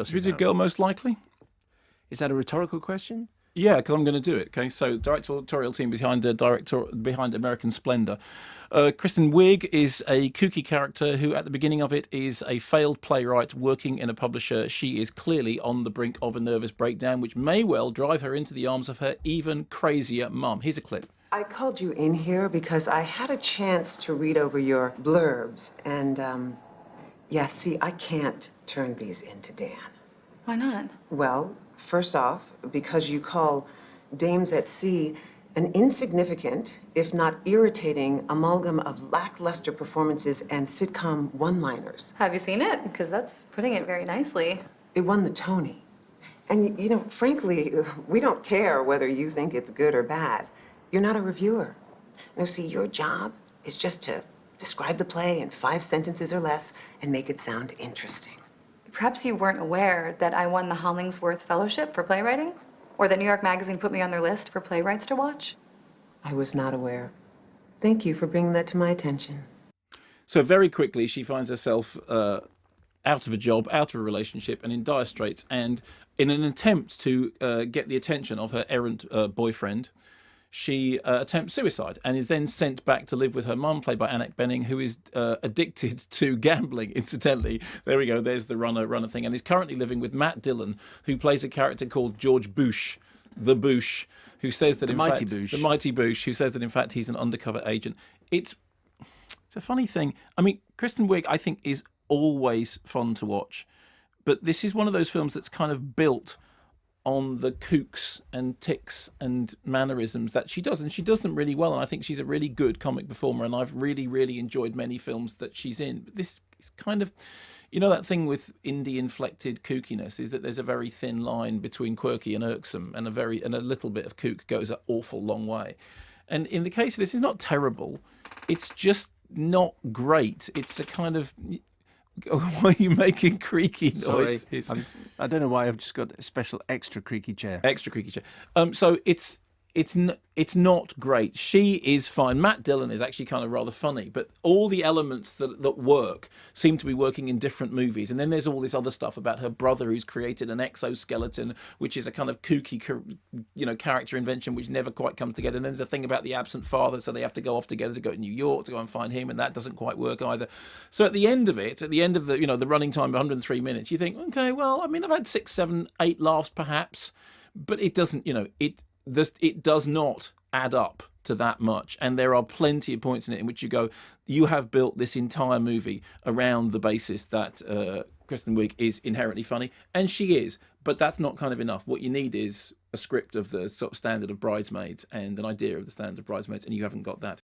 Should we do Girl Most Likely? Is that a rhetorical question? Yeah, because I'm going to do it. Okay, so directorial team behind behind American Splendor. Kristen Wiig is a kooky character who, at the beginning of it, is a failed playwright working in a publisher. She is clearly on the brink of a nervous breakdown, which may well drive her into the arms of her even crazier mum. Here's a clip. I called you in here because I had a chance to read over your blurbs, and yeah, see, I can't turn these into Dan. Why not? Well, first off, because you call Dames at Sea an insignificant, if not irritating, amalgam of lackluster performances and sitcom one-liners. Have you seen it? Because that's putting it very nicely. It won the Tony. And, you know, frankly, we don't care whether you think it's good or bad. You're not a reviewer. No, see, your job is just to describe the play in 5 sentences or less and make it sound interesting. Perhaps you weren't aware that I won the Hollingsworth Fellowship for playwriting? Or that New York Magazine put me on their list for playwrights to watch? I was not aware. Thank you for bringing that to my attention. So very quickly, she finds herself out of a job, out of a relationship, and in dire straits. And in an attempt to get the attention of her errant boyfriend, she attempts suicide and is then sent back to live with her mum, played by Annette Bening, who is addicted to gambling, incidentally. There we go, there's the runner thing. And is currently living with Matt Dillon, who plays a character called George Bush, the Bush, who says that the mighty Bush, who says that in fact he's an undercover agent. It's a funny thing. I mean, Kristen Wiig, I think, is always fun to watch. But this is one of those films that's kind of built on the kooks and tics and mannerisms that she does, and she does them really well, and I think she's a really good comic performer, and I've really enjoyed many films that she's in. But this is kind of, you know, that thing with indie-inflected kookiness is that there's a very thin line between quirky and irksome, and a little bit of kook goes an awful long way. And in the case of this, it's not terrible, it's just not great. It's a kind of... Why are you making creaky noises? Sorry, I don't know why. I've just got a special extra creaky chair. Extra creaky chair. So it's not great. She is fine. Matt Dillon is actually kind of rather funny, but all the elements that work seem to be working in different movies. And then there's all this other stuff about her brother who's created an exoskeleton, which is a kind of kooky, you know, character invention which never quite comes together. And then there's a thing about the absent father, so they have to go off together to go to New York to go and find him, and that doesn't quite work either. So at the end of the, you know, the running time of 103 minutes, you think, okay, well, I mean, I've had 6, 7, 8 laughs perhaps, but it doesn't, you know, it does not add up to that much. And there are plenty of points in it in which you go, you have built this entire movie around the basis that Kristen Wiig is inherently funny, and she is, but that's not kind of enough. What you need is a script of the sort of standard of Bridesmaids and an idea of the standard of Bridesmaids, and you haven't got that.